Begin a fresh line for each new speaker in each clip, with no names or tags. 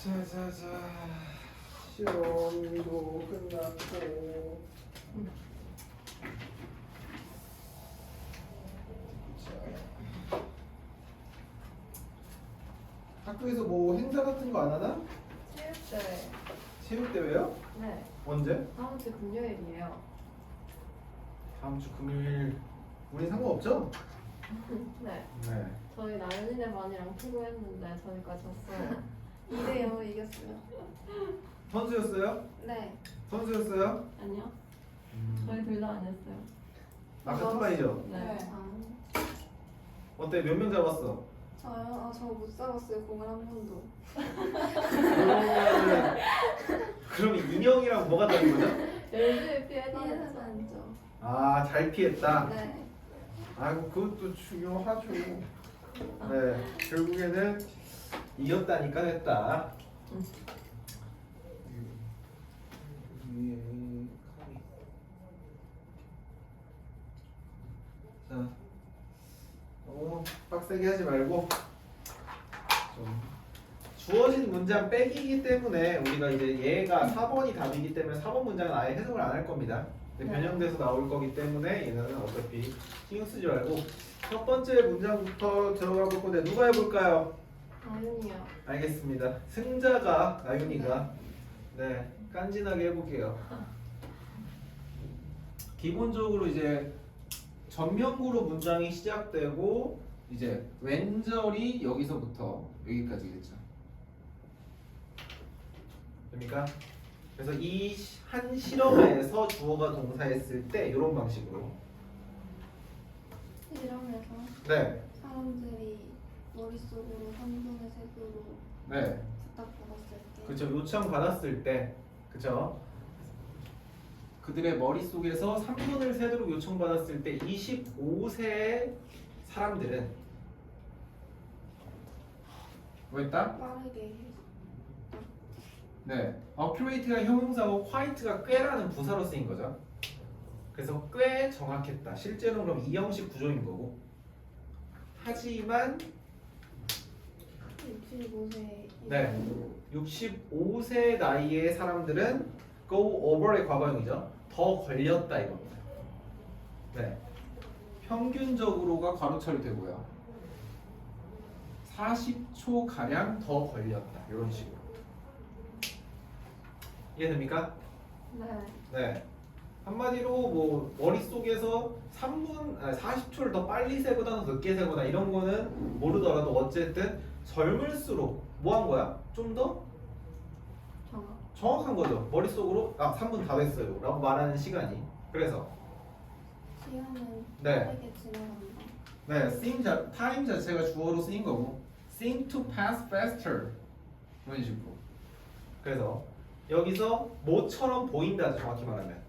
자자자 시험도 끝났고 자, 학교에서 뭐 행사 같은 거 안 하나?
체육대회.
체육대회요?
네.
언제?
다음 주 금요일이에요.
다음 주 금요일 우린 상관없죠?
네.
네.
저희 나연이네 반이랑 피고했는데 저희까지 졌어요. 2대0 이겼어요.
선수였어요?
네.
선수였어요?
아니요. 저희 둘 다 안 했어요.
아 같은 반이죠?
네.
어때? 몇 명 잡았어?
저요? 저 못 잡았어요. 공을 한 번도.
그러면 인형이랑 뭐가 다른 거죠?
열심히 피했죠.
피해야죠.
아 잘 피했다.
네.
아이고 그것도 중요하죠. 네 결국에는 이겼다니까 됐다. 자 너무 빡세게 하지 말고 좀 주어진 문장 빼기이기 때문에 우리가 이제 얘가 4번이 답이기 때문에 4번 문장은 아예 해석을 안 할 겁니다. 근데
네.
변형돼서 나올 거기 때문에 얘는 어차피 신경 쓰지 말고 첫 번째 문장부터 들어가 볼 건데 누가 해볼까요?
나연이요.
알겠습니다. 승자가 나윤이가 네 깐진하게 해볼게요. 기본적으로 이제 전면구로 문장이 시작되고 이제 왼절이 여기서부터 여기까지겠죠. 됩니까? 그래서 이 한 실험에서 주어가 동사했을 때 이런 방식으로
이러면서
네,
사람들이 머릿속으로 3분의 3으로
네,
부탁받았을 때
그렇죠. 요청 받았을 때, 그렇죠. 그들의 머릿속에서 3분을 세도록 요청받았을 때 25세의 사람들은 뭐 했다?
빠르게 해서
네, accurate가 형용사고 quiet가 꽤라는 부사로 쓰인 거죠. 그래서 꽤 정확했다. 실제로는 그럼 이 형식 구조인 거고. 하지만
65세
네, 65세 나이의 사람들은 go over의 과거형이죠. 더 걸렸다 이겁니다. 네, 평균적으로가 괄호 처리되고요. 40초 가량 더 걸렸다 이런 식으로. 이해됩니까?
네.
네. 한마디로 뭐 머릿속에서 40초를 더 빨리 세거나 늦게 세거나 이런 거는 모르더라도 어쨌든 젊을수록 뭐 한 거야? 좀 더
정확
정확한 거죠. 머릿속으로 3분 다 됐어요 라고 말하는 시간이. 그래서
시간은
네.
빠르게 지나간다.
네, time 자체가 주어로 쓰인 거고 seem to pass faster 이런 식으로. 그래서 여기서 뭐처럼 보인다 정확히 말하면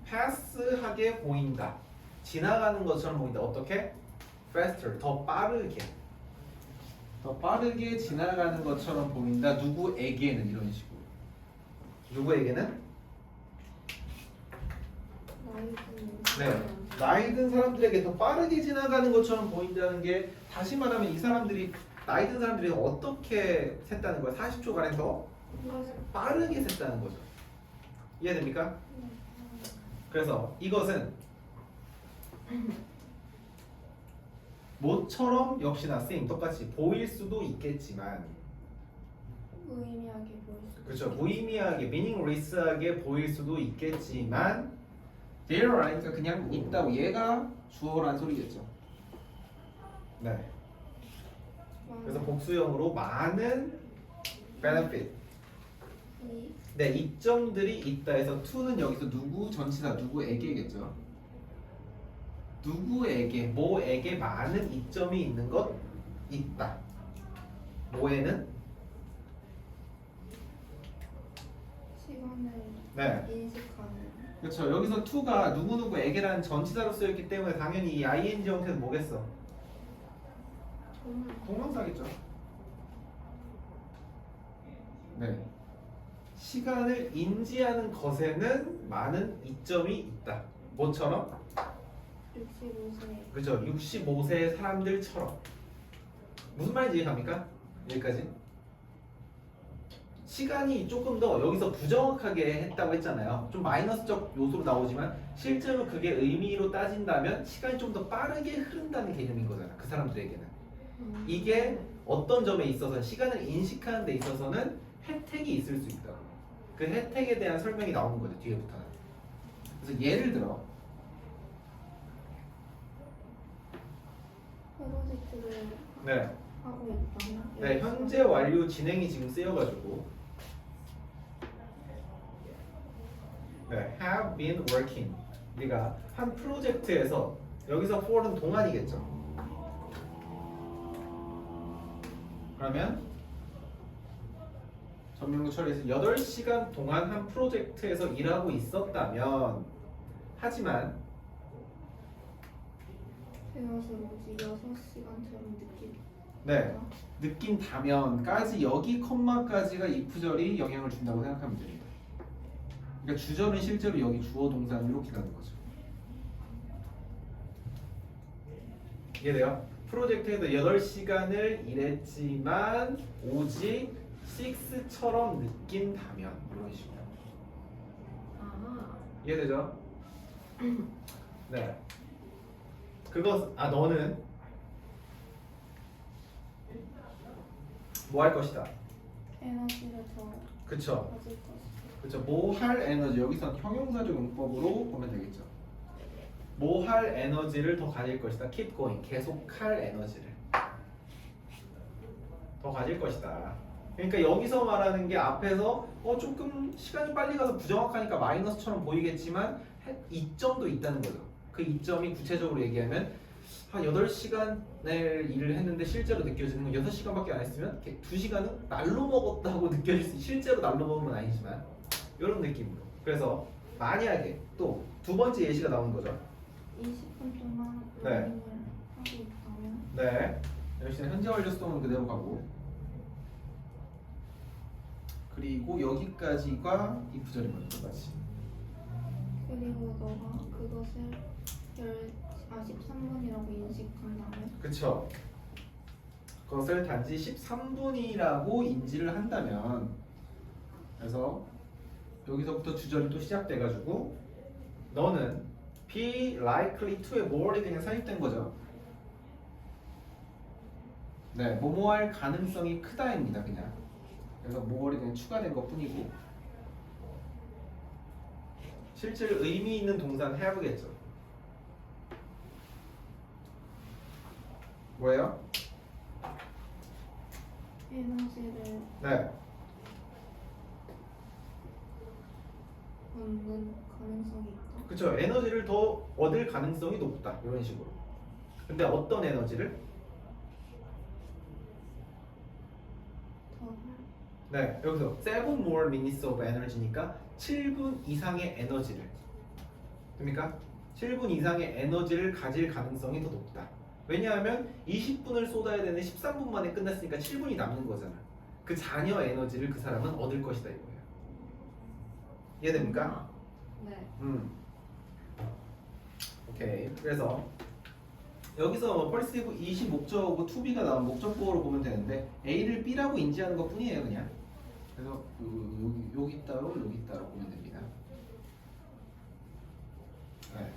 pass하게 보인다. 지나가는 것처럼 보인다. 어떻게? faster, 더 빠르게. 더 빠르게 지나가는 것처럼 보인다. 누구에게는 이런 식으로. 누구에게는?
나이 든
네. 나이 든 사람들에게 더 빠르게 지나가는 것처럼 보인다는 게 다시 말하면 이 사람들이 나이 든 사람들이 어떻게 샜다는 거야? 40초 간에 더 빠르게 샜다는 거죠. 이해됩니까? 그래서 이것은 모처럼 역시나 same 똑같이 보일 수도 있겠지만
무의미하게 보일 수
그렇죠. 무의미하게 meaningless하게 보일 수도 있겠지만 there are니까 그냥 있다고 얘가 주어란 소리겠죠. 네. 그래서 복수형으로 많은 benefit
이
네, 이점들이 있다 해서 to는 여기서 누구 전치사 누구에게겠죠. 누구에게 뭐에게 많은 이점이 있는 것 있다. 뭐에는
시간을
네.
인식하는
그렇죠. 여기서 to가 누구누구에게라는 전치사로 쓰였기 때문에 당연히 이 ing 형태는 뭐겠어? 동명사겠죠. 네. 시간을 인지하는 것에는 많은 이점이 있다. 뭐처럼?
65세
그죠? 65세 사람들처럼. 무슨 말인지 이해갑니까? 여기까지? 시간이 조금 더 여기서 부정확하게 했다고 했잖아요. 좀 마이너스적 요소로 나오지만 실제로 그게 의미로 따진다면 시간이 좀 더 빠르게 흐른다는 개념인 거잖아. 그 사람들에게는. 이게 어떤 점에 있어서 시간을 인식하는 데 있어서는 혜택이 있을 수 있다고. 그 혜택에 대한 설명이 나오는 거죠. 뒤에부터는. 그래서 예를 들어
프로젝트를
네,
하고 있다면
네 현재 완료 진행이 지금 쓰여가지고 네, have been working. 우리가 한 프로젝트에서 여기서 for는 동안이겠죠. 그러면 전명구 처리에서 8시간 동안 한 프로젝트에서 일하고 있었다면 하지만
배워서 뭐지 6시간처럼 느끼
네 느낀다면까지 여기 컴마까지가 이프절이 영향을 준다고 생각하면 됩니다. 그러니까 주절은 실제로 여기 주어 동사는 이렇게 가는 거죠. 이해돼요? 프로젝트에서 8시간을 일했지만 오직 6처럼 느낀다면 이런 식으로.
아,
이해되죠? 네. 그거 너는 뭐 할 것이다.
에너지를 더
그쵸?
가질 것이다.
그쵸? 뭐 할 에너지 여기서 형용사적 용법으로 보면 되겠죠. 뭐 할 에너지를 더 가질 것이다. keep going. 계속 할 에너지를 더 가질 것이다. 그러니까 여기서 말하는 게 앞에서 조금 시간이 빨리 가서 부정확하니까 마이너스처럼 보이겠지만 이점도 있다는 거죠. 그 이점이 구체적으로 얘기하면 한 8시간을 일을 했는데 실제로 느껴지는 건 6시간밖에 안 했으면 2시간은 날로 먹었다고 느껴질 수 실제로 날로 먹은 건 아니지만 이런 느낌으로. 그래서 만약에 또 두 번째 예시가 나온 거죠.
20분 동안
네.
러닝을 하고 있다면
네. 역시 현재 완료 수동은 그대로 가고 그리고 여기까지가 이프절인 거지.
그리고 너가 그것을 13분이라고 인식한다면
그쵸. 그것을 단지 13분이라고 인지를 한다면 그래서 여기서부터 주절이 또 시작돼가지고 너는 be likely to에 more이 그냥 삽입된 거죠. 네, 뭐뭐 할 가능성이 크다입니다. 그냥 그래서 more이 그냥 추가된 것 뿐이고 실제로 의미 있는 동사는 have겠죠. 뭐예요?
에너지를
네.
얻는 가능성이 있다.
그쵸. 에너지를 더 얻을 가능성이 높다. 이런 식으로. 근데 어떤 에너지를?
더 할.
네. 여기서 7 more minutes of energy니까 7분 이상의 에너지를. 됩니까? 7분 이상의 에너지를 가질 가능성이 더 높다. 왜냐하면 20분을 쏟아야 되는 13분 만에 끝났으니까 7분이 남는 거잖아. 그 잔여 에너지를 그 사람은 얻을 것이다 이거예요. 이해됩니까?
네.
오케이. 그래서 여기서 뭐 perceive it이 목적어고 to be가 나온 목적보어로 보면 되는데 A를 B라고 인지하는 것 뿐이에요 그냥. 그래서 여기 따로 여기 따로 보면 됩니다. 네.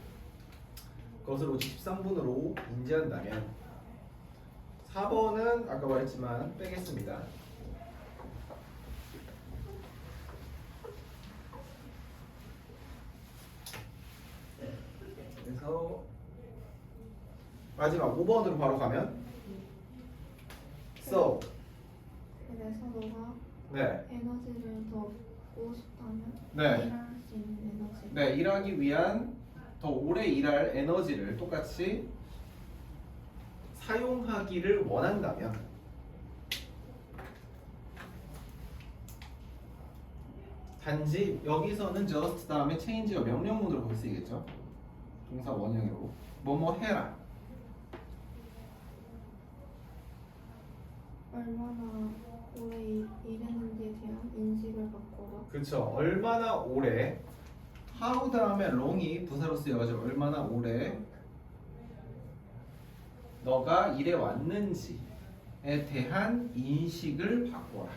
그것을 오직 13분으로 인지한다면 4번은 아까 말했지만 빼겠습니다. 그래서 마지막 5번으로 바로 가면 so
그래서 너가
네.
에너지를 더 얻고 싶다면
네.
일할 수 있는 에너지.
네, 일하기 위한 더 오래 일할 에너지를 똑같이 사용하기를 원한다면 단지 여기서는 just 다음에 change가 명령문으로 거기 쓰이겠죠. 동사 원형으로 뭐뭐 해라.
얼마나 오래 일했는지에 대한 인식을 바꿔라.
그렇죠. 얼마나 오래 how 다음에 long이 부사로 쓰여가지고 얼마나 오래 너가 일해 왔는지에 대한 인식을 바꿔라.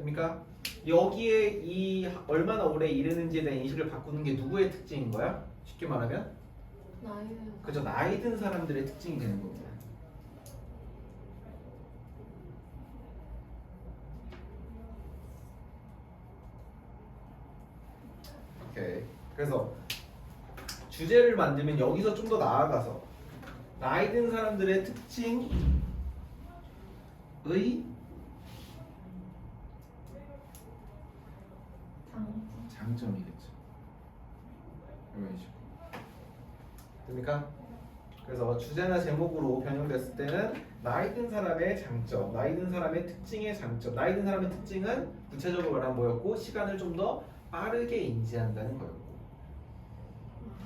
됩니까? 여기에 이 얼마나 오래 일했는지에 대한 인식을 바꾸는 게 누구의 특징인 거야? 쉽게 말하면
나이는
그죠, 나이 든 사람들의 특징이 되는 겁니다. 오케이. 그래서 주제를 만들면 여기서 좀 더 나아가서 나이 든 사람들의 특징의 장점이겠죠. 이런 식으로. 됩니까? 그래서 주제나 제목으로 변형됐을 때는 나이 든 사람의 장점, 나이 든 사람의 특징의 장점, 나이 든 사람의 특징은 구체적으로 말하면 뭐였고 시간을 좀 더 빠르게 인지한다는 거였고.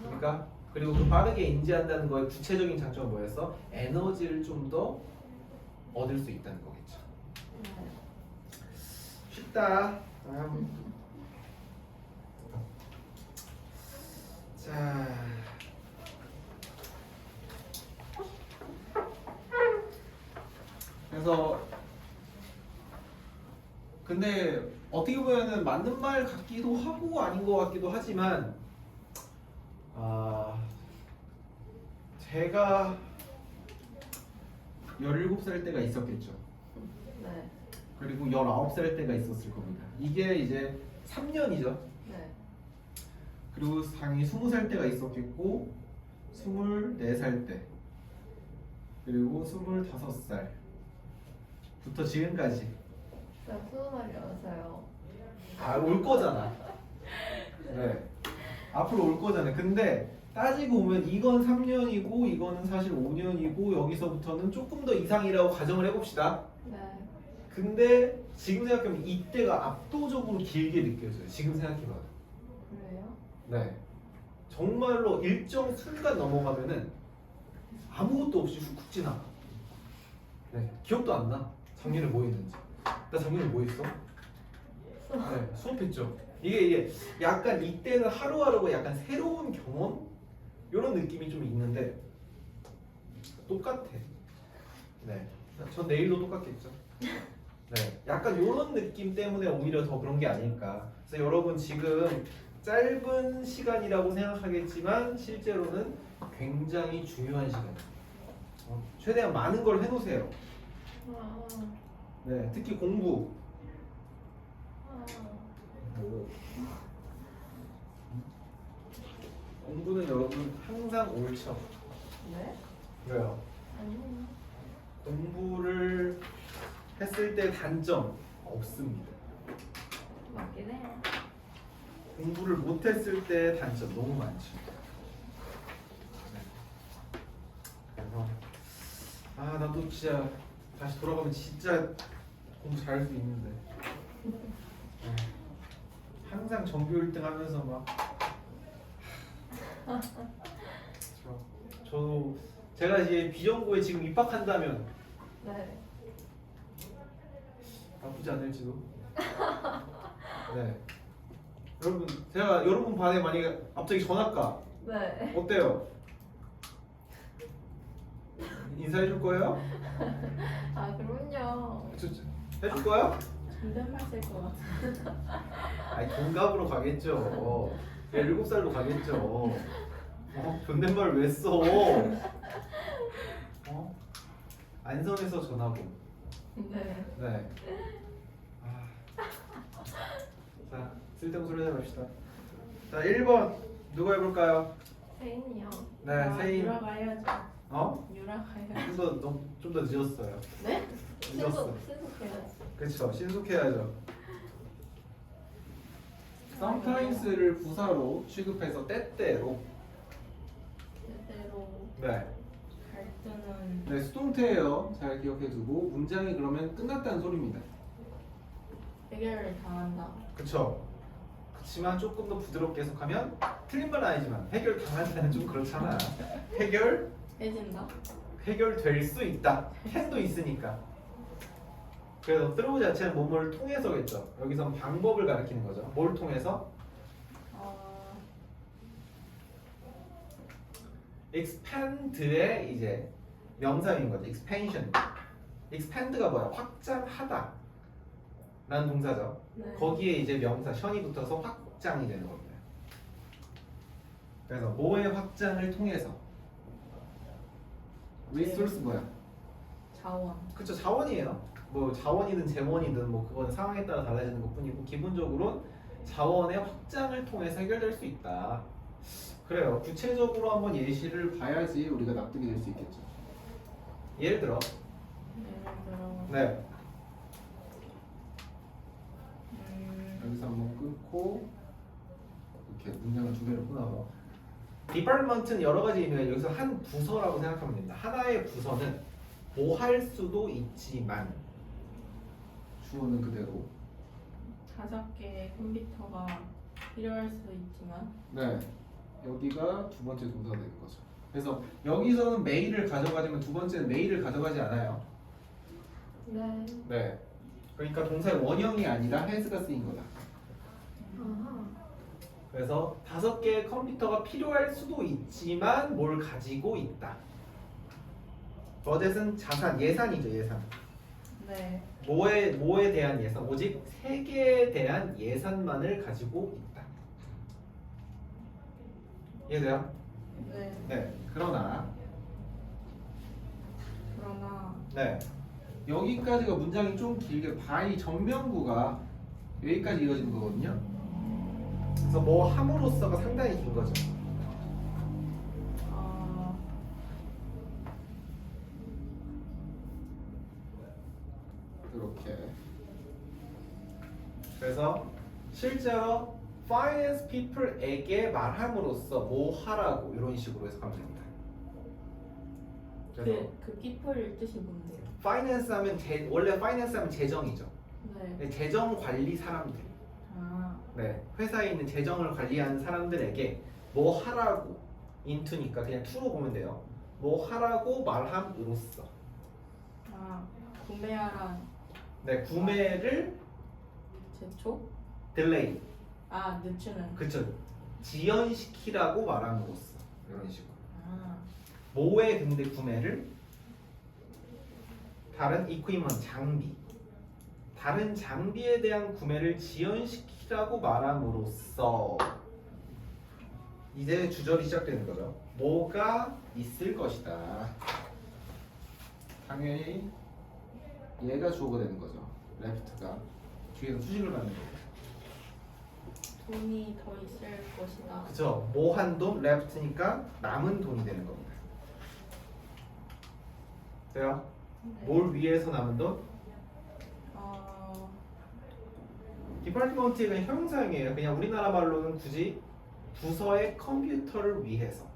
그러니까 그리고 그 빠르게 인지한다는 거의 구체적인 장점은 뭐였어? 에너지를 좀 더 얻을 수 있다는 거겠죠. 쉽다. 자, 그래서 근데 어떻게 보면은 맞는 말 같기도 하고 아닌 것 같기도 하지만 제가 17살 때가 있었겠죠.
네.
그리고 19살 때가 있었을 겁니다. 이게 이제 3년이죠.
네.
그리고 당연히 20살 때가 있었겠고 24살 때 그리고 25살부터 지금까지
제가 20살이라서요.
올 거잖아. 네. 앞으로 올 거잖아. 근데 따지고 보면 이건 3년이고 이거는 사실 5년이고 여기서부터는 조금 더 이상이라고 가정을 해봅시다.
네.
근데 지금 생각하면 이때가 압도적으로 길게 느껴져요. 지금 생각해봐요.
그래요?
네. 정말로 일정 순간 넘어가면은 아무것도 없이 훅훅 지나가. 네. 기억도 안 나. 작년에 뭐 했는지. 나 작년에 뭐 했어? 네. 수업했죠. 이게 약간 이때는 하루하루가 약간 새로운 경험? 이런 느낌이 좀 있는데 똑같아. 네. 전 내일도 똑같겠죠. 네. 약간 이런 느낌 때문에 오히려 더 그런 게 아닐까. 그래서 여러분 지금 짧은 시간이라고 생각하겠지만 실제로는 굉장히 중요한 시간이에요. 최대한 많은 걸 해놓으세요.
아,
네. 특히 공부.
아.
공부는 여러분 항상 옳죠.
네?
왜요?
아니요.
공부를 했을 때 단점 없습니다.
맞긴 해요.
공부를 못했을 때 단점 너무 많죠. 네. 그래서 나도 진짜 다시 돌아가면 진짜 공부 잘할 수 있는데 네. 항상 전교 1등 하면서 막 저도 제가 이제 비전고에 지금 입학한다면
네.
나쁘지 않을지도. 네. 여러분 제가 여러분 반에 만약에 갑자기 전학가
네.
어때요? 인사해 줄 거예요?
아, 그럼요.
해줄 거야?
존댓말 쓸것 같아.
아니 동갑으로 가겠죠. 17살로 가겠죠. 존댓말 왜 써? 안성에서 전하고.
네.
네. 자, 쓸데없는 소리 하지 맙시다. 자, 1번 누가 해볼까요?
세인이요.
네, 세인.
유라가야죠. 유라가야죠.
좀 더 늦었어요.
네?
늦었어.
신속해야지.
그렇죠. 신속해야죠. sometimes를 부사로 취급해서 때때로.
때때로
네.
갈 때는
네, 수동태예요. 잘 기억해두고 문장이 그러면 끝났다는 소리입니다.
해결을 당한다.
그쵸? 그렇지만 조금 더 부드럽게 해석하면 틀린 말 아니지만 해결 당한다는 좀 그렇잖아.
해진다.
해결될 수 있다. can도 있으니까. 그래서 through 자체는 뭐뭐를 통해서겠죠. 여기선 방법을 가리키는 거죠. 뭘 통해서? expand의 이제 명사인 거죠. expansion. expand가 뭐야? 확장하다. 라는 동사죠.
네.
거기에 이제 명사 션이 붙어서 확장이 되는 겁니다. 그래서 뭐의 확장을 통해서 resource 뭐야?
자원.
그쵸, 자원이에요. 뭐 자원이든 재원이든 뭐 그건 상황에 따라 달라지는 것뿐이고 기본적으로는 자원의 확장을 통해서 해결될 수 있다. 그래요. 구체적으로 한번 예시를 봐야지 우리가 납득이 될 수 있겠죠. 예를 들어,
예를 들어
네,
음,
여기서 한번 끊고 이렇게 문장을 두 개로 끊어서 디파트먼트는 여러 가지 의미가 여기서 한 부서라고 생각하면 됩니다. 하나의 부서는 뭐 할 수도 있지만 주어는 그대로
5개의 컴퓨터가 필요할 수 있지만
네, 여기가 두 번째 동사가 되는 거죠. 그래서 여기서는 메일을 가져가지만 두 번째는 메일을 가져가지 않아요.
네.
네, 그러니까 동사의 원형이 아니라 has가 쓰인 거다.
아하.
그래서 5개의 컴퓨터가 필요할 수도 있지만 뭘 가지고 있다. 버젯은 자산, 예산이죠, 예산.
네.
뭐에 대한 예산? 오직 3개에 대한 예산만을 가지고 있다. 이해돼요?
네.
네. 그러나 네, 여기까지가 문장이 좀 길게 by 전명구가 여기까지 이어지는 거거든요. 그래서 뭐 함으로써가 상당히 긴 거죠. 이렇게. 그래서 실제로 finance people에게 말함으로써 뭐 하라고 이런 식으로 해서 가면 됩니다. 그래서
그 people 뜻이 뭔데요?
finance 하면 원래 finance 하면 재정이죠.
네.
재정 관리 사람들.
아,
네, 회사에 있는 재정을 관리하는 사람들에게 뭐 하라고 into니까 그냥 to로 보면 돼요. 뭐 하라고 말함으로써.
아, 구매하란
네, 구매를
제초?
delay.
아, 늦추는.
그쵸. 지연시키라고 말함으로써 이런 식으로.
아,
뭐에 근데 구매를 다른 equipment 장비, 다른 장비에 대한 구매를 지연시키라고 말함으로써 이제 주절이 시작되는 거죠. 뭐가 있을 것이다. 당연히 얘가 주어가 되는 거죠. left가 뒤에서 수식을 받는 거고.
돈이 더 있을 것이다.
그쵸. 뭐 한 돈 left니까 남은 돈이 되는 겁니다. 돼요?
네.
뭘 위해서 남은 돈? 디파트먼트의 그냥 형용사형이에요. 그냥 우리나라 말로는 굳이 부서의 컴퓨터를 위해서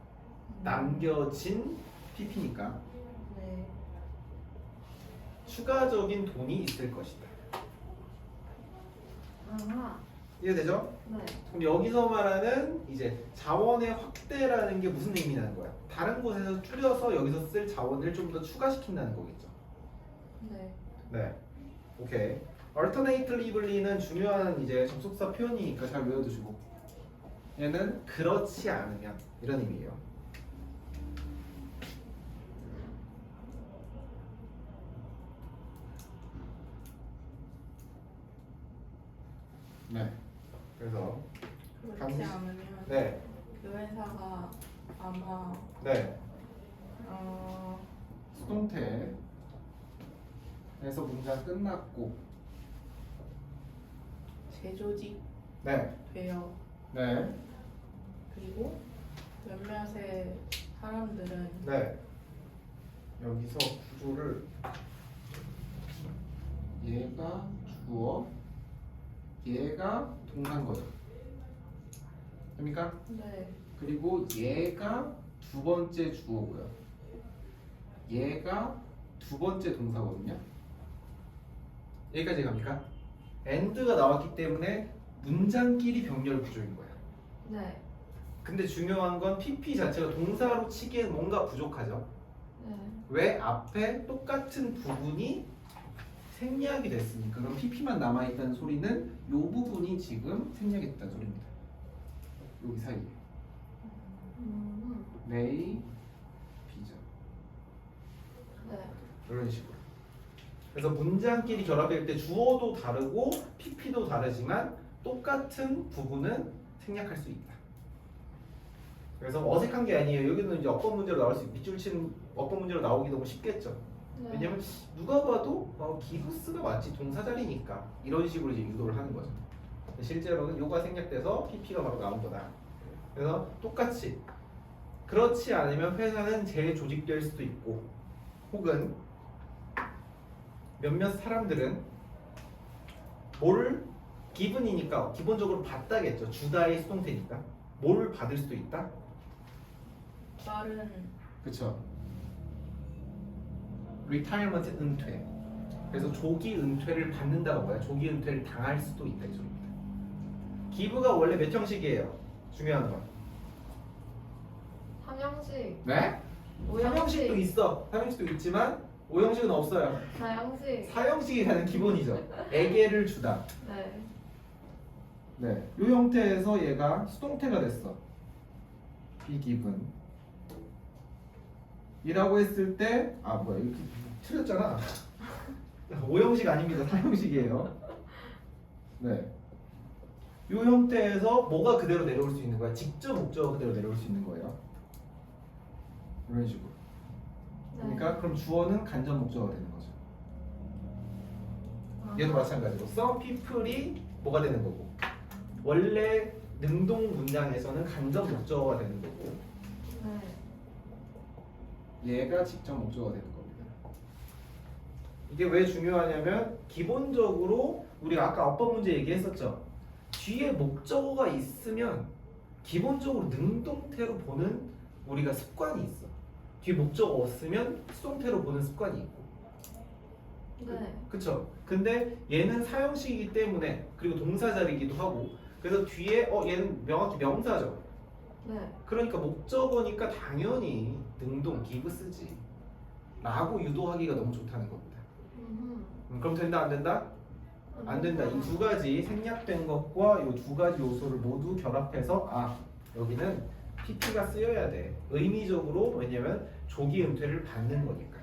남겨진 PP니까
네.
추가적인 돈이 있을 것이다.
아하.
이해되죠?
네.
그럼 여기서 말하는 이제 자원의 확대라는 게 무슨 의미냐는 거야. 다른 곳에서 줄여서 여기서 쓸 자원을 좀 더 추가시킨다는 거겠죠.
네.
네. 오케이. alternatively는 중요한 이제 접속사 표현이니까 잘 외워두시고. 얘는 그렇지 않으면 이런 의미예요. 네. 그래서
그렇지
당시-
않으면
네,
그 회사가 아마
네.
어,
수동태에서 문장 끝났고,
재조직
네,
되어
네,
그리고 몇몇의 사람들은
네. 여기서 구조를 얘가 주어, 얘가 동사인 거죠. 됩니까?
네.
그리고 얘가 두 번째 주어고요. 얘가 두 번째 동사거든요. 여기까지 갑니까? and가 나왔기 때문에 문장끼리 병렬 구조인 거야.
네.
근데 중요한 건 PP 자체가 동사로 치기엔 뭔가 부족하죠.
네.
왜? 앞에 똑같은 부분이 생략이 됐으니까. 그럼 PP만 남아있다는 소리는 이 부분이 지금 생략이 됐다는 소리입니다. 여기 사이에. may, b죠.
네.
이런 식으로. 그래서 문장끼리 결합될 때 주어도 다르고 PP도 다르지만 똑같은 부분은 생략할 수 있다. 그래서 어색한 게 아니에요. 여기는 이제 어법 문제로 나올 수 밑줄 치는 어법 문제로 나오기 너무 쉽겠죠.
네.
왜냐면 누가 봐도 기부스가 맞지 동사 자리니까 이런 식으로 이제 유도를 하는 거죠. 실제로는 요가 생략돼서 PP가 바로 나온 거다. 그래서 똑같이 그렇지 않으면 회사는 재조직될 수도 있고 혹은 몇몇 사람들은 뭘 기분이니까 기본적으로 받다겠죠. 주다의 수동태니까 뭘 받을 수도 있다.
다른
그렇죠. 리타이어먼트 은퇴. 그래서 조기 은퇴를 받는다고 봐요. 조기 은퇴를 당할 수도 있다 이 소리입니다. 기부가 원래 몇 형식이에요? 중요한 건.
3형식,
네? 3형식도
5형식,
있어. 3형식도 있지만 5형식은 없어요.
4형식.
4형식이 가장 기본이죠. 에게를 주다.
네.
네. 이 형태에서 얘가 수동태가 됐어. be given. 이라고 했을 때 뭐야 이렇게 틀렸잖아. 5형식 아닙니다. 4형식이에요. 네. 이 형태에서 뭐가 그대로 내려올 수 있는 거야? 직접 목적어 그대로 내려올 수 있는 거예요. 이런 식으로. 그러니까 그럼 주어는 간접 목적어가 되는 거죠. 얘도 마찬가지로 some people이 뭐가 되는 거고 원래 능동 문장에서는 간접 목적어가 되는 거고
네.
얘가 직접 목적어가 되는 겁니다. 이게 왜 중요하냐면 기본적으로 우리가 아까 어법 문제 얘기했었죠. 뒤에 목적어가 있으면 기본적으로 능동태로 보는 우리가 습관이 있어. 뒤에 목적어 없으면 수동태로 보는 습관이 있고.
네.
그쵸? 근데 얘는 사형식이기 때문에 그리고 동사자리이기도 하고 그래서 뒤에 얘는 명확히 명사죠.
네.
그러니까 목적어니까 당연히 능동 give 쓰지 라고 유도하기가 너무 좋다는 겁니다. 그럼 된다 안 된다? 안 된다. 이 두 가지 생략된 것과 이 두 가지 요소를 모두 결합해서 여기는 PP가 쓰여야 돼. 의미적으로 왜냐면 조기 은퇴를 받는 거니까.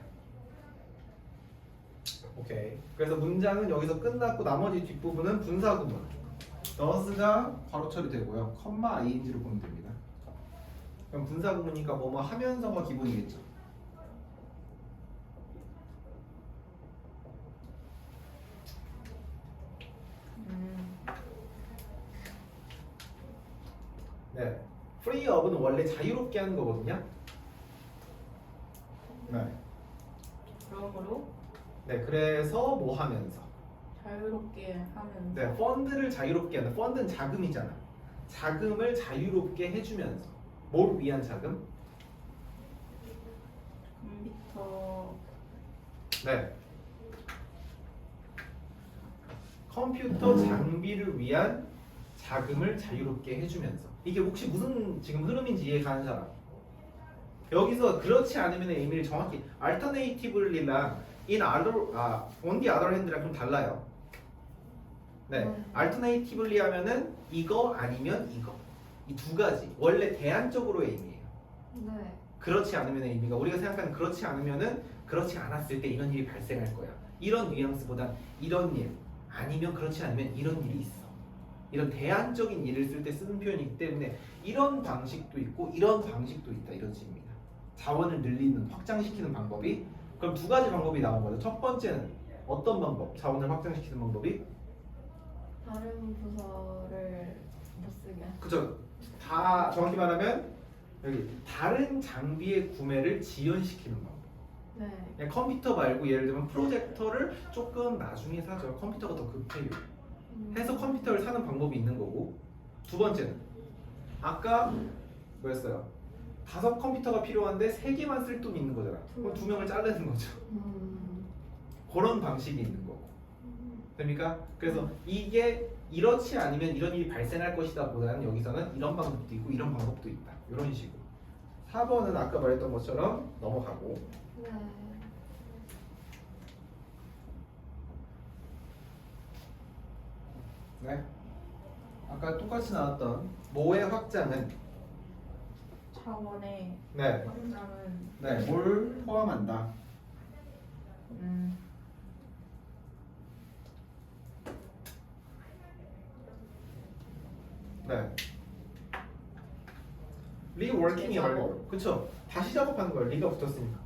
오케이. 그래서 문장은 여기서 끝났고 나머지 뒷부분은 분사구문. does가 괄호 처리되고요. 컴마 ing로 보면 됩니다. 그럼 분사구문이니까 뭐뭐 하면서가 기본이겠죠. 네. free of는 원래 자유롭게 하는 거거든요. 네.
그러므로
네. 그래서 뭐 하면서.
자유롭게 하면서
네. 펀드를 자유롭게 하는. 펀드는 자금이잖아. 자금을 자유롭게 해주면서. 뭘 위한 자금?
컴퓨터
네. 컴퓨터 장비를 위한 자금을 자유롭게 해주면서. 이게 혹시 무슨 지금 흐름인지 이해 가는 사람? 여기서 그렇지 않으면 의미를 정확히 alternatively랑 on the other hand랑 좀 달라요. 네, alternatively 하면은 이거 아니면 이거. 이 두 가지 원래 대안적으로의 의미예요.
네.
그렇지 않으면 의미가 우리가 생각하는 그렇지 않으면은 그렇지 않았을 때 이런 일이 발생할 거야. 이런 뉘앙스보다 이런 일 아니면 그렇지 않으면 이런 일이 있어. 이런 대안적인 일을 쓸 때 쓰는 표현이기 때문에 이런 방식도 있고 이런 방식도 있다 이런 식입니다. 자원을 늘리는 확장시키는 방법이 그럼 두 가지 방법이 나온 거죠. 첫 번째는 어떤 방법? 자원을 확장시키는 방법이
다른 부서를 못 쓰게.
그죠? 다 정확히 말하면 여기 다른 장비의 구매를 지연시키는 방법.
네.
그냥 컴퓨터 말고 예를 들면 프로젝터를 조금 나중에 사죠. 컴퓨터가 더 급해요. 해서 컴퓨터를 사는 방법이 있는 거고 두 번째는 아까 뭐였어요? 5 컴퓨터가 필요한데 3개만 쓸 돈이 있는 거잖아. 그럼 2명을 자르는 거죠. 그런 방식이 있는 거고. 됩니까? 그래서 이게 이렇지 않으면 이런 일이 발생할 것이다 보다는 여기서는 이런 방법도 있고 이런 방법도 있다. 이런 식으로. 4번은 아까 말했던 것처럼 넘어가고
네.
네. 아까 똑같이 나왔던 뭐의 확장은
차원의
네.
확장은
네, 뭘 포함한다. 네. 리워킹이
재작업.
말고 그쵸? 다시 작업하는 거예요. 리가 붙었으니까.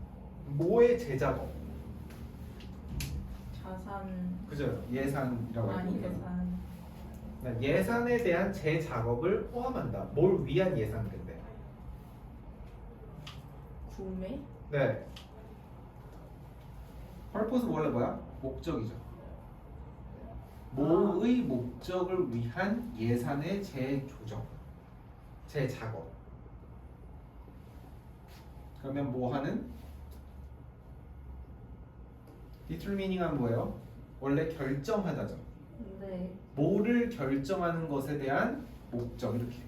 뭐의 재작업?
자산
그죠? 예산이라고
아니
하죠.
계산
네, 예산에 대한 재작업을 포함한다. 뭘 위한 예산 근데?
구매
네. purpose 원래 뭐야? 목적이죠. 뭐의 목적을 위한 예산의 재조정, 재작업. 그러면 뭐 하는? determining은 뭐예요? 원래 결정하다죠.
네
뭐를 결정하는 것에 대한 목적 이렇게.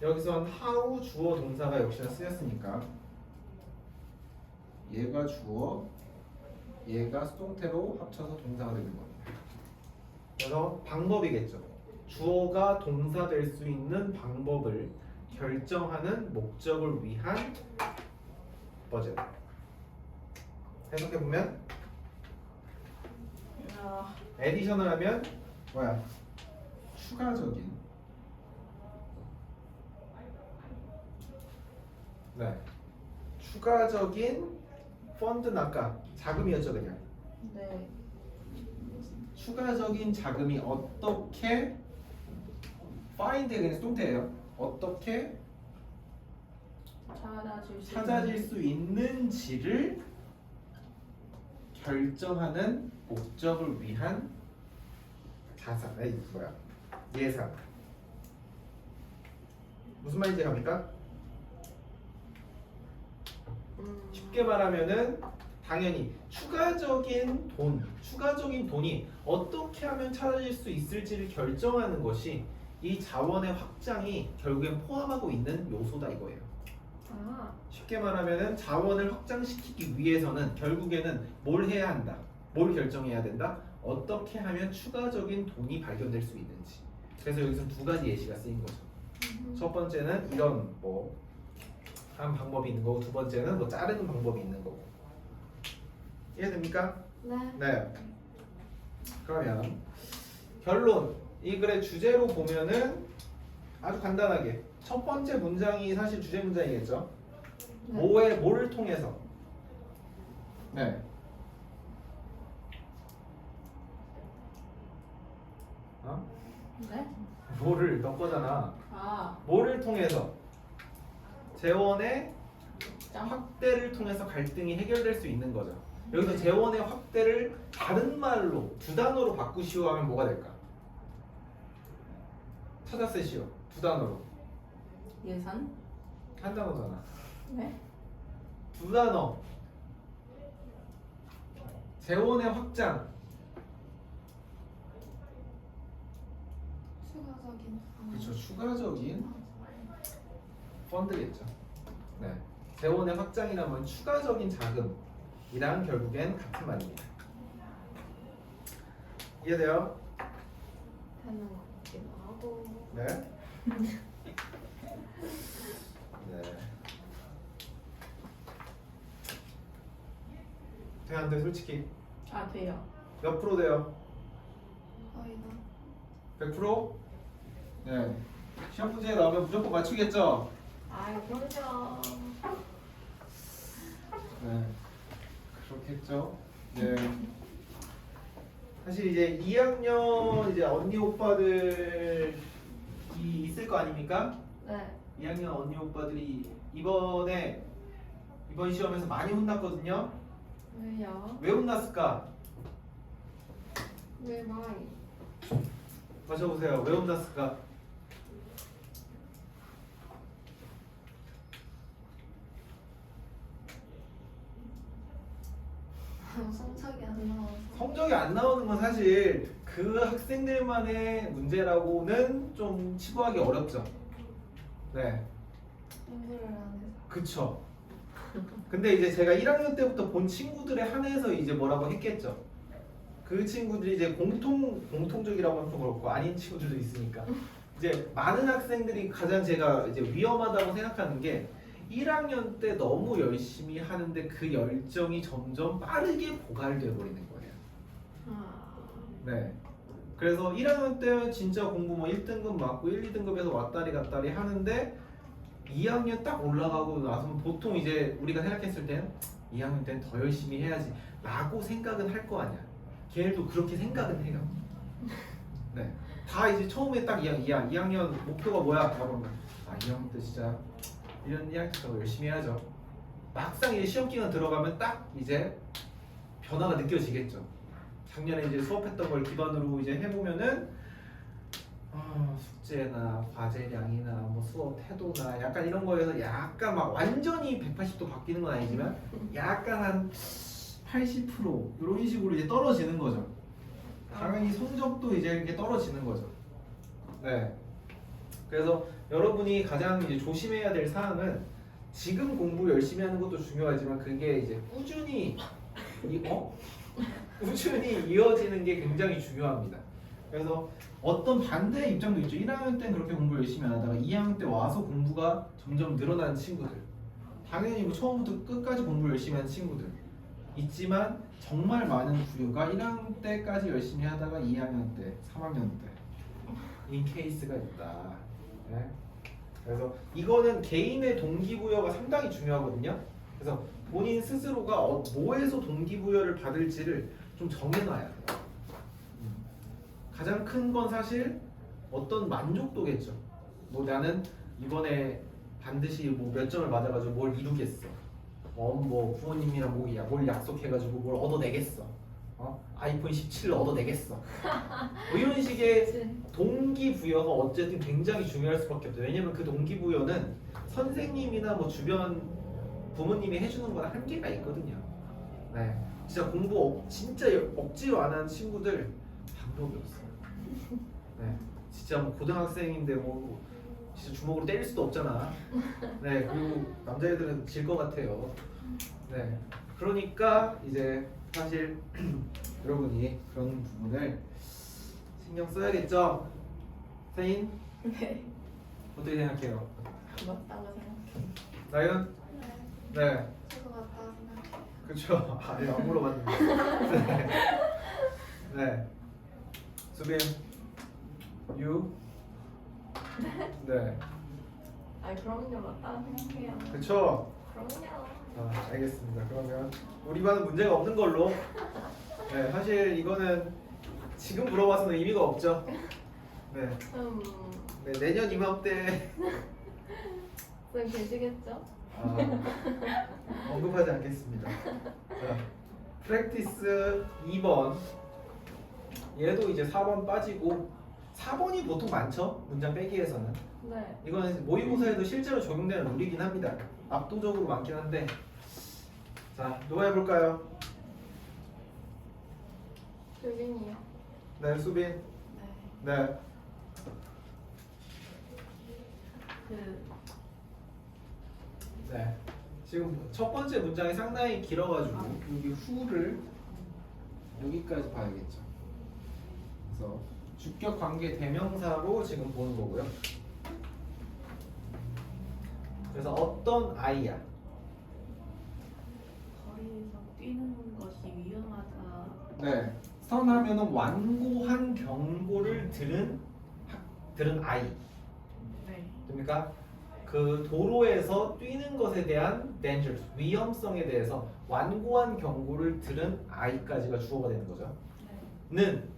여기선 how 주어 동사가 역시나 쓰였으니까 얘가 주어, 얘가 수동태로 합쳐서 동사가 되는 겁니다. 그래서 방법이겠죠. 주어가 동사 될 수 있는 방법을 결정하는 목적을 위한 버전. 해석해 보면
아,
에디션을 하면 뭐야? 추가적인. 네. 추가적인 펀드는 아까 자금이었죠 그냥.
네
추가적인 자금이 어떻게 find의 그냥 수동태예요. 어떻게 찾아질 수 있는지를 결정하는 목적을 위한 자산. 뭐야? 예산. 무슨 말인지 갑니까? 쉽게 말하면은 당연히 추가적인 돈이 어떻게 하면 찾아질 수 있을지를 결정하는 것이 이 자원의 확장이 결국엔 포함하고 있는 요소다 이거예요.
아,
쉽게 말하면은 자원을 확장시키기 위해서는 결국에는 뭘 해야 한다. 뭘 결정해야 된다. 어떻게 하면 추가적인 돈이 발견될 수 있는지. 그래서 여기서 두 가지 예시가 쓰인 거죠. 첫 번째는 이런 뭐 한 방법이 있는 거고 두 번째는 뭐 자르는 방법이 있는 거고. 이해됩니까?
네.
네. 그러면 결론. 이 글의 주제로 보면은 아주 간단하게 첫 번째 문장이 사실 주제 문장이겠죠.
네.
뭐를 통해서? 네. 어?
네?
뭐를 너 거잖아.
아
뭐를 통해서? 재원의
짱.
확대를 통해서 갈등이 해결될 수 있는 거죠. 여기서 재원의 확대를 다른 말로 두 단어로 바꾸시오 하면 뭐가 될까? 찾아 쓰시오. 두 단어로.
예산
한 단어잖아.
네
두 단어. 재원의 확장.
추가적인
그렇죠. 추가적인 펀드겠죠. 네. 재원의 확장이라면 추가적인 자금이랑 결국엔 같은 말입니다. 이해돼요?
되는 것 같기도 하고.
네. 네. 돼, 안 돼, 솔직히.
아 돼요
몇 프로 돼요?
거의 다
100%? 네. 시험 문제 나오면 무조건 맞추겠죠?
아이, 그럼요.
네. 그렇겠죠? 네. 사실 이제 2학년 이제 언니 오빠들이 있을 거 아닙니까?
네.
2학년 언니 오빠들이 이번 시험에서 많이 혼났거든요.
왜요?
왜 혼났을까?
왜 많이?
맞춰보세요. 왜 혼났을까?
성적이 안 나와서
성적이 안 나오는 건 사실 그 학생들만의 문제라고는 좀 치부하기 어렵죠. 네,
공부를 안 해서
그쵸. 근데 이제 제가 1학년 때부터 본 친구들에 한해서 이제 뭐라고 했겠죠. 그 친구들이 이제 공통적이라고 하면 좀 그렇고 아닌 친구들도 있으니까 이제 많은 학생들이 가장 제가 이제 위험하다고 생각하는 게 1학년 때 너무 열심히 하는데 그 열정이 점점 빠르게 고갈돼 버리는 거예요.
아,
네. 그래서 1학년 때 진짜 공부 뭐 1등급 맞고 1, 2등급에서 왔다리 갔다리 하는데 2학년 딱 올라가고 나서 보통 이제 우리가 생각했을 땐 2학년 때는 더 열심히 해야지 라고 생각은 할 거 아니야. 걔네도 그렇게 생각은 해요. 네. 다 이제 처음에 딱 2학년 목표가 뭐야? 그러면 2학년 때 진짜 1년 2학년 때 더 열심히 해야죠. 막상 이제 시험 기간 들어가면 딱 이제 변화가 느껴지겠죠. 작년에 이제 수업했던 걸 기반으로 이제 해보면은 숙제나 과제량이나 뭐 수업 태도나 약간 이런 거에서 약간 막 완전히 180도 바뀌는 건 아니지만 약간 한 80% 이런 식으로 이제 떨어지는 거죠. 당연히 성적도 이제 이렇게 떨어지는 거죠. 네. 그래서 여러분이 가장 이제 조심해야 될 사항은 지금 공부 열심히 하는 것도 중요하지만 그게 이제 꾸준히 꾸준히 이어지는 게 굉장히 중요합니다. 그래서 어떤 반대의 입장도 있죠. 1학년 때는 그렇게 공부 열심히 안 하다가 2학년 때 와서 공부가 점점 늘어나는 친구들. 당연히 뭐 처음부터 끝까지 공부 열심히 하는 친구들. 있지만 정말 많은 부류가 1학년 때까지 열심히 하다가 2학년 때, 3학년 때인 케이스가 있다. 네? 그래서 이거는 개인의 동기부여가 상당히 중요하거든요. 그래서 본인 스스로가 뭐에서 동기부여를 받을지를 좀 정해놔야 돼요. 가장 큰 건 사실 어떤 만족도겠죠. 뭐 나는 이번에 반드시 뭐 몇 점을 맞아가지고 뭘 이루겠어. 뭐 부모님이랑 뭘 약속해가지고 뭘 얻어내겠어. 아이폰 17을 얻어내겠어. 뭐 이런 식의 동기부여가 어쨌든 굉장히 중요할 수밖에 없죠. 왜냐면 그 동기부여는 선생님이나 뭐 주변 부모님이 해주는 거랑 한계가 있거든요. 네, 진짜 공부 진짜 억지로 안 하는 친구들 방법이 없어요. 네, 진짜 뭐 고등학생인데 뭐 진짜 주먹으로 때릴 수도 없잖아. 네, 그리고 남자애들은 질 것 같아요. 네, 그러니까 이제 사실 여러분이 그런 부분을 신경 써야겠죠. 세인?
네.
어떻게 생각해요?
맞다고 생각해.
나연? 네,
저도 맞다고 생각해요.
그렇죠. 아니 안 물어봤는데. 네. 네. 수빈, 유. 네.
그럼요. 맞다고 생각해요.
그렇죠.
그럼요.
알겠습니다. 그러면 우리 반은 문제가 없는 걸로. 네, 사실 이거는 지금 물어봐서는 의미가 없죠. 네. 네, 내년 이맘때
쌤 계시겠죠?
언급하지 않겠습니다. 자, 프랙티스 2번. 얘도 이제 4번 빠지고 4번이 보통 많죠? 문장 빼기에서는.
네.
이거는 모의고사에도 실제로 적용되는 룰이긴 합니다. 압도적으로 많긴 한데. 자, 누가 해볼까요?
수빈이요.
네, 수빈.
네.
네. 네. 지금 첫 번째 문장이 상당히 길어가지고 여기 후를 여기까지 봐야겠죠. 그래서 주격 관계 대명사로 지금 보는 거고요. 그래서 어떤 아이야?
거리에서 뛰는 것이 위험하다.
네. 선하면은 완고한 경고를 들은 아이.
네.
됩니까? 그 도로에서 뛰는 것에 대한 danger, 위험성에 대해서 완고한 경고를 들은 아이까지가 주어가 되는 거죠. 는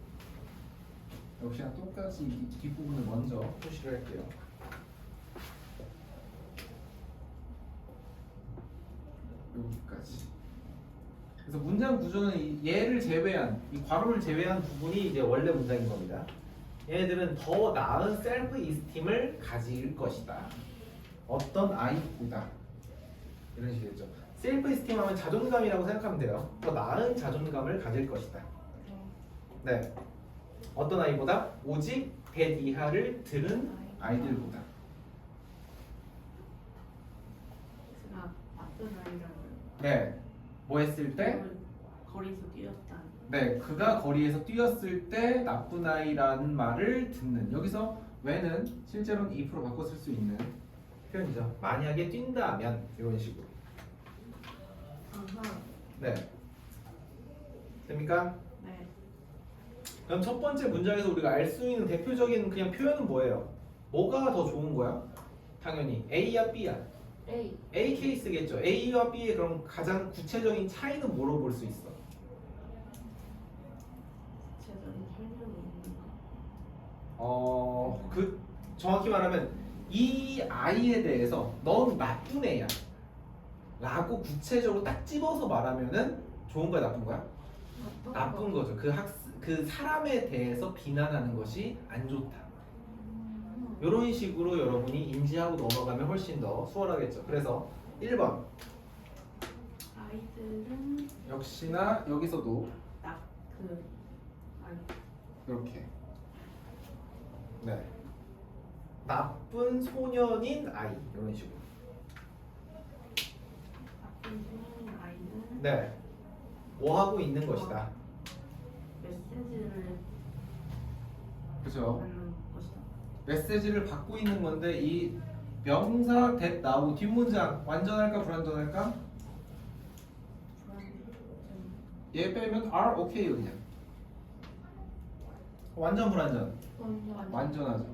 역시나 똑같이 이 뒷부분을 먼저 표시를 할게요. 여기까지. 그래서 문장 구조는 얘를 제외한 이 괄호를 제외한 부분이 이제 원래 문장인 겁니다. 얘네들은 더 나은 셀프 이스팀을 가질 것이다. 어떤 아이보다 이런 식이겠죠. 셀프 이스팀 하면 자존감이라고 생각하면 돼요. 더 나은 자존감을 가질 것이다. 네. 어떤 아이보다? 오직 대디하를 들은 아이들보다.
제가 나쁜 아이라는.
네. 뭐 했을 때?
거리에서 뛰었다.
네. 그가 거리에서 뛰었을 때 나쁜 아이라는 말을 듣는. 여기서 when은 실제로는 if로 바꿔 쓸 수 있는 표현이죠. 만약에 뛴다면 이런 식으로.
아하.
네. 됩니까?
네.
그럼 첫 번째 문장에서 우리가 알 수 있는 대표적인 그냥 표현은 뭐예요? 뭐가 더 좋은 거야? 당연히 A야 B야?
A.
A 케이스겠죠. A와 B의 그럼 가장 구체적인 차이는 뭐로 볼 수 있어?
구체적인 설명이 있는 거.
그 정확히 말하면 이 아이에 대해서 넌 나쁜 애야 라고 구체적으로 딱 집어서 말하면은 좋은 거야 나쁜 거야? 나쁜 거죠. 그 사람에 대해서 비난하는 것이 안 좋다. 이런 식으로 여러분이 인지하고 넘어가면 훨씬 더 수월하겠죠. 그래서 1번
아이들은
역시나 여기서도
아니
이렇게 네 나쁜 소년인 아이 이런 식으로
나쁜 소년 아이는
네 뭐 하고 있는 것이다.
메시지를
그죠?
받는 것이다.
메시지를 받고 있는 건데 이 명사 that 나오고 뒷문장 완전할까 불완전할까? 얘 빼면 are okay 그냥 완전 불완전? 완전하죠.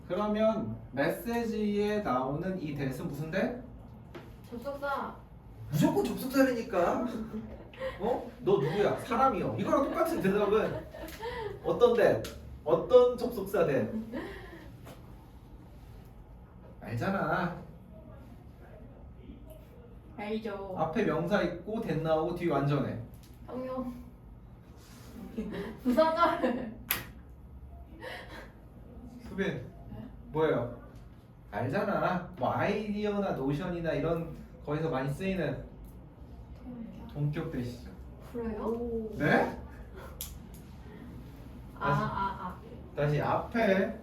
그러면 메시지에 나오는 이 that은 무슨 that?
접속사.
무조건 접속사라니까. 어? 너 누구야? 사람이요. 이거랑 똑같은 대답은 어떤 that? 어떤 접속사 that? 알잖아.
알죠.
앞에 명사 있고 that 나오고 뒤 완전해.
형용. 부사절.
수빈 뭐예요? 알잖아. 뭐 아이디어나 노션이나 이런 거기서 많이 쓰이는 동격 대시죠.
그래요?
네? 다시 앞에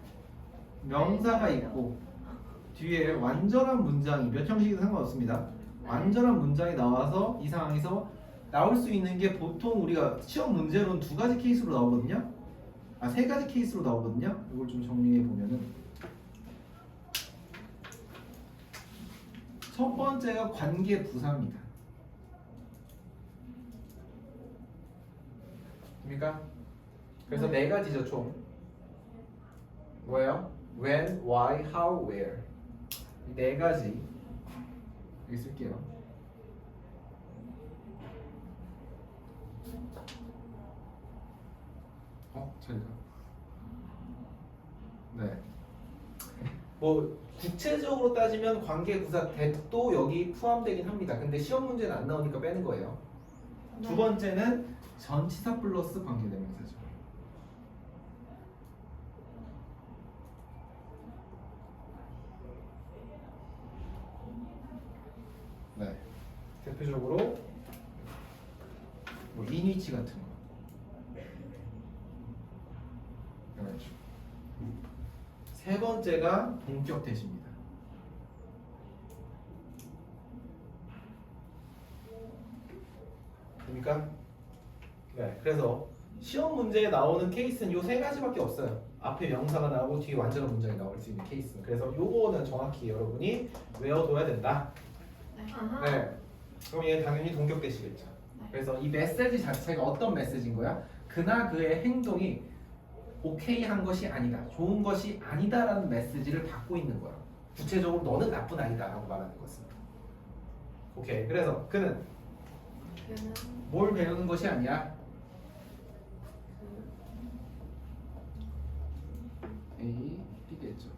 명사가 있고 뒤에 완전한 문장이 몇 형식이든 상관없습니다. 완전한 문장이 나와서 이 상황에서 나올 수 있는 게 보통 우리가 시험 문제로는 두 가지 케이스로 나오거든요. 세 가지 케이스로 나오거든요. 이걸 좀 정리해 보면은 첫 번째가 관계 부사입니다. 됩니까? 그래서 네 가지죠 총. 뭐예요? When, why, how, where. 이 네 가지 여기 쓸게요. 저기가. 네. 뭐 구체적으로 따지면 관계부사 that도 여기 포함되긴 합니다. 근데 시험 문제는 안 나오니까 빼는 거예요. 두 번째는 전치사 플러스 관계대명사죠. 네. 대표적으로 뭐 인위치 같은 거. 이런 식으로. 세 번째가 동격 대시입니다. 됩니까? 네. 그래서 시험 문제에 나오는 케이스는 요 세 가지밖에 없어요. 앞에 명사가 나오고 뒤에 완전한 문장이 나올 수 있는 케이스. 그래서 요거는 정확히 여러분이 외워둬야 된다.
아하.
네. 그럼 얘 당연히 동격 대시겠죠.
네.
그래서 이 메시지 자체가 어떤 메시지인 거야? 그나 그의 행동이 오케이 한 것이 아니다, 좋은 것이 아니다라는 메시지를 받고 있는 거야. 구체적으로 너는 나쁜 아이다라고 말하는 것은. 오케이. 그래서 그는 뭘 배우는 것이 아니야. A, B겠죠.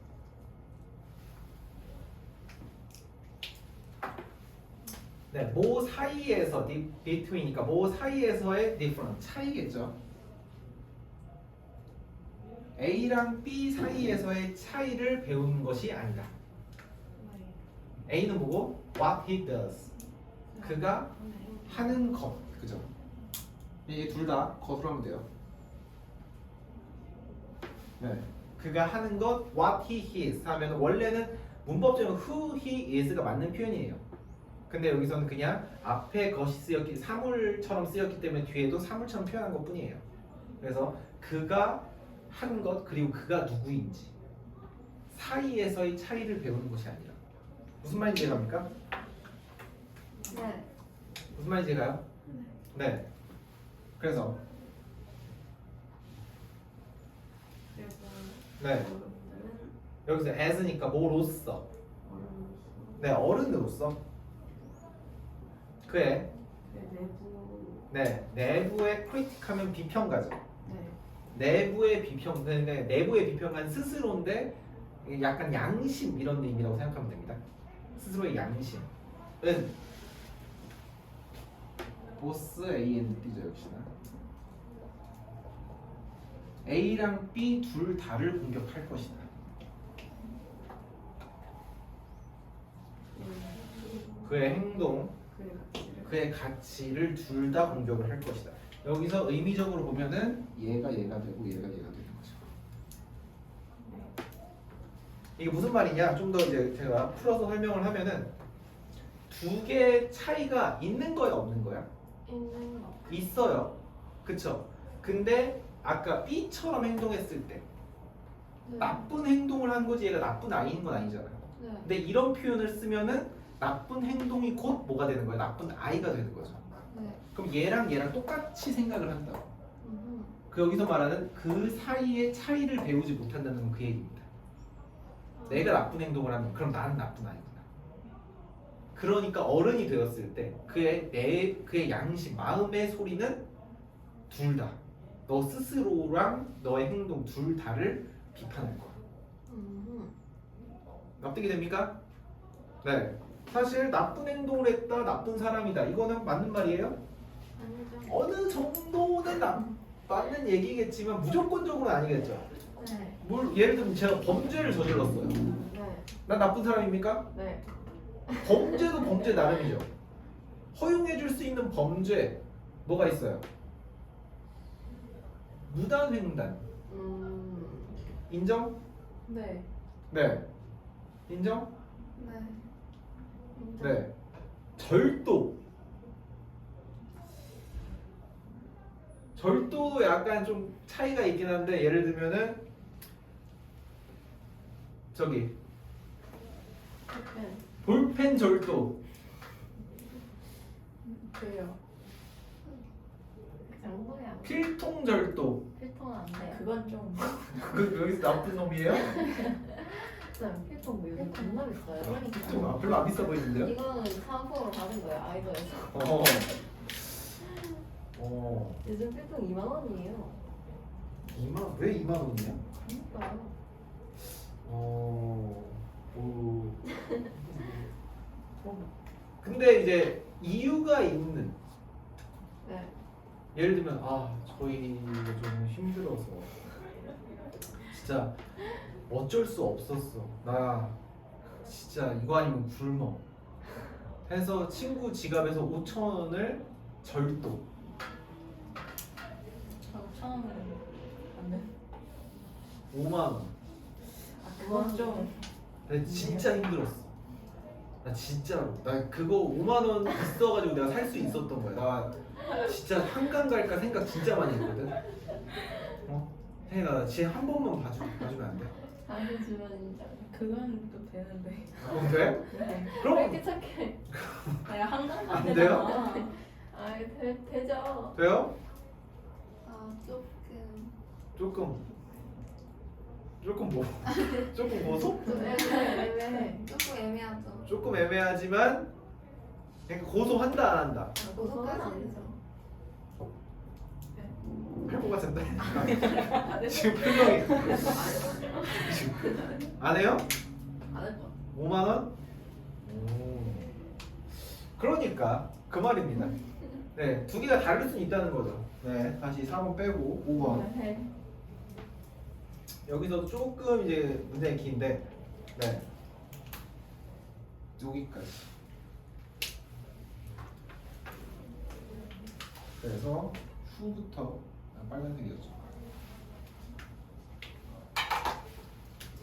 네, 뭐 사이에서 between이니까 뭐 사이에서의 difference 차이겠죠. A랑 B 사이에서의 차이를 배우는 것이 아니다. A는 뭐고? What he does. 그가 하는 것. 그죠? 이게 둘 다 것으로 하면 돼요. 네. 그가 하는 것 what he is 하면 원래는 문법적으로 who he is가 맞는 표현이에요. 근데 여기서는 그냥 앞에 것이 쓰였기 사물처럼 쓰였기 때문에 뒤에도 사물처럼 표현한 것 뿐이에요. 그래서 그가 하는 것 그리고 그가 누구인지 사이에서의 차이를 배우는 것이 아니라 무슨 말인지 이해갑니까?
네.
무슨 말인지 이해가요? 네. 그래서 네.
어른들은
여기서 as니까 뭐로써?
어른으로서
네, 어른으로서. 그의
내부
네, 내부의 크리틱하면 비평가죠.
네.
내부의 비평, 네, 내부의 비평가는 스스로인데 약간 양심 이런 의미라고 생각하면 됩니다. 스스로의 양심은 보스 A and B죠 역시나. A랑 B 둘 다를 공격할 것이다. 그의 행동,
그의 가치를
그의 가치를 둘 다 공격을 할 것이다. 여기서 의미적으로 보면은 얘가 되고 얘가 되는 거죠. 이게 무슨 말이냐? 좀 더 이제 제가 풀어서 설명을 하면은 두 개의 차이가 있는 거야 없는 거야?
있는 거.
있어요. 그쵸? 근데 아까 B처럼 행동했을 때
네.
나쁜 행동을 한 거지 얘가 나쁜 아이인 건 아니잖아요.
네.
근데 이런 표현을 쓰면은 나쁜 행동이 곧 뭐가 되는 거야? 나쁜 아이가 되는 거죠.
네.
그럼 얘랑 똑같이 생각을 한다고.
음흠.
그 여기서 말하는 그 사이의 차이를 배우지 못한다는 건 그 얘기입니다. 내가 나쁜 행동을 하면 그럼 나는 나쁜 아이구나. 그러니까 어른이 되었을 때 그의 양심, 마음의 소리는 둘 다. 너 스스로랑 너의 행동 둘 다를 비판할 거야.
음흠.
납득이 됩니까? 네. 사실 나쁜 행동을 했다, 나쁜 사람이다. 이거는 맞는 말이에요?
아니죠.
어느 정도는 맞는 얘기겠지만 무조건적으로는 아니겠죠.
네.
예를 들면 제가 범죄를 저질렀어요.
네.
난 나쁜 사람입니까?
네.
범죄도 범죄 나름이죠. 허용해줄 수 있는 범죄 뭐가 있어요? 무단횡단. 인정?
네.
네. 인정?
네.
인정.
네. 절도. 절도도 약간 좀 차이가 있긴 한데 예를 들면은 저기
네.
볼펜 절도.
그래요. 그 정도야.
필통 절도.
필통은 안 돼요.
그건 좀
그 여기서 나쁜 놈이에요?
네, 필통 뭐 요즘 겁나 비싸요.
필통 별로 안 비싸 보이는데요?
이거는 사은품으로 받은 거예요, 아이돌에서.
어. 어.
요즘 필통 2만 원이에요.
2만 왜 2만 원이냐?
그러니까요.
오. 근데 이제 이유가 있는.
네.
예를 들면 저희가 좀 힘들어서 진짜 어쩔 수 없었어. 나 진짜 이거 아니면 굶어. 해서 친구 지갑에서 5,000원을 절도.
5,000원은 안 돼.
5만 원.
그건 좀
나 진짜 힘들었어. 나 진짜로. 나 그거 5만 원 있어가지고 내가 살 수 있었던 거야. 나 진짜 한강 갈까 생각 진짜 많이 했거든. 혜인아 나 지금 한 번만 봐주면 안 돼?
다시 주면 인정.
그건 또 되는데.
그럼 돼?
네.
왜
그럼
이렇게 착해?
아니 한강
안 돼요?
아이, 되죠.
돼요?
조금
조금 뭐? 조금 고소?
좀
애매해.
조금 애매하죠.
조금 애매하지만 그러니까 고소한다 안 한다?
고소까지 아니죠.
할 것 같은데? 지금 표정이 지금 안 해요?
안할 거.
5만 원? 그러니까 그 말입니다. 네, 두 개가 다를 수 있다는 거죠. 네, 다시 4번 빼고 5번.
네.
여기서 조금 이제 문제가 긴데, 네, 여기까지. 그래서 후부터 빨간색이었죠.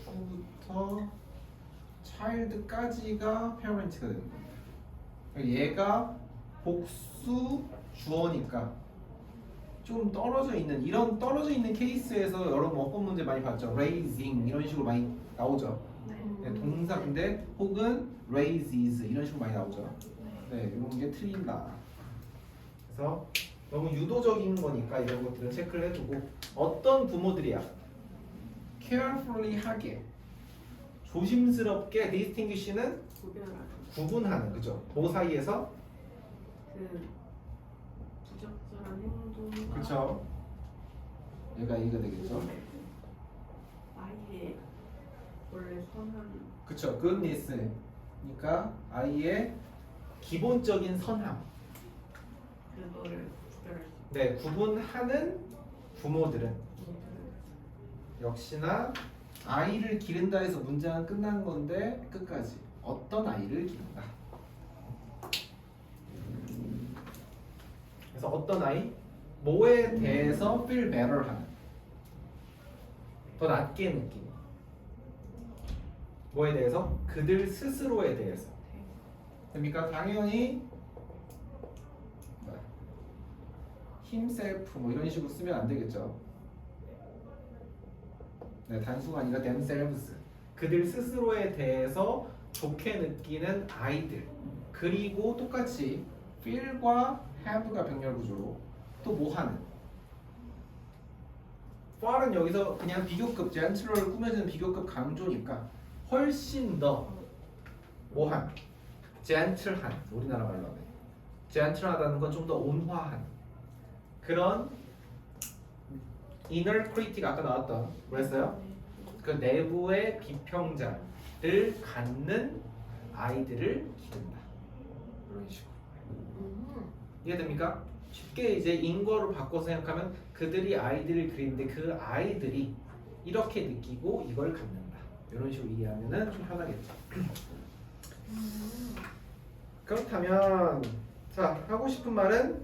후부터 child까지가 parent가 되는 겁니다. 얘가 복수 주어니까 좀 떨어져 있는 이런 떨어져 있는 케이스에서 여러분 어법 문제 많이 봤죠. raising 이런 식으로 많이 나오죠. 네, 동사 근데 혹은 raises 이런 식으로 많이 나오죠. 네, 이런 게 틀린다. 그래서 너무 유도적인 거니까 이런 것들은 체크를 해두고 어떤 부모들이야? carefully 하게 조심스럽게 distinguish는
구별하는
구분하는 그죠? 뭐 사이에서
그 부적절한 행동.
그쵸? 얘가 이거 되겠죠?
아이의 원래 선한
그쵸? goodness니까 아이의 기본적인 선함
그거를 구별할 수
네 구분하는 부모들은
있는.
역시나 아이를 기른다 해서 문장은 끝난 건데 끝까지 어떤 아이를 기른다. 그래서 어떤 아이? 뭐에 대해서 feel better 하는 더 낫게 느끼는 뭐에 대해서? 그들 스스로에 대해서 됩니까? 당연히 himself 뭐 이런 식으로 쓰면 안 되겠죠. 네, 단수가 아니라 themselves 그들 스스로에 대해서 좋게 느끼는 아이들 그리고 똑같이 feel과 have가 병렬 구조로 또 뭐 하는 far은 여기서 그냥 비교급 gentlel을 꾸며주는 비교급 강조니까 훨씬 더 뭐한 gentle한 우리나라 말로 하면 gentle하다는 건 좀 더 온화한 그런 inner critic 아까 나왔던 뭐였어요? 그 내부의 비평자를 갖는 아이들을 기른다. 이런 식으로 이해됩니까? 쉽게 이제 인거로 바꿔서 생각하면 그들이 아이들을 그리는데 그 아이들이 이렇게 느끼고 이걸 갖는다. 이런 식으로 이해하면은 좀 편하겠죠. 그렇다면 자 하고 싶은 말은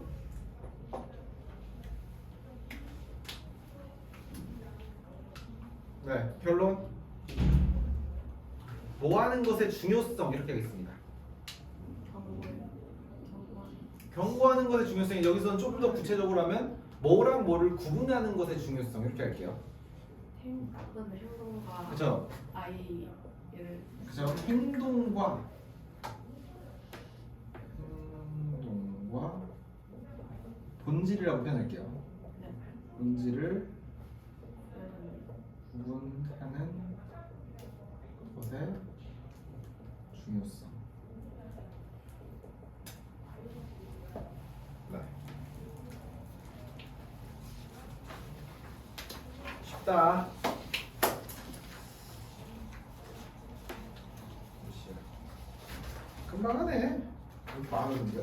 네 결론 뭐 하는 것의 중요성 이렇게 하겠습니다. 경고하는 것의 중요성이 여기서는 조금 더 구체적으로 하면 뭐랑 뭐를 구분하는 것의 중요성 이렇게 할게요.
나쁜 행동과
그죠?
아이를
그죠? 행동과 본질이라고 표현할게요.
네.
본질을 구분하는 것의 중요성. 네. 쉽다. 금방 하네. 이렇게 많은데.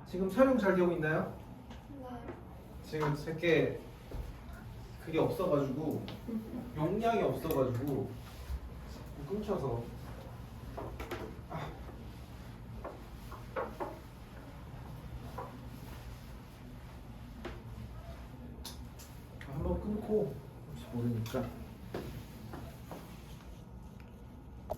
지금 촬영 잘 되고 있나요?
네.
지금 제게 그게 없어가지고 용량이 없어가지고 끊겨서 한번 끊고 혹시 모르니까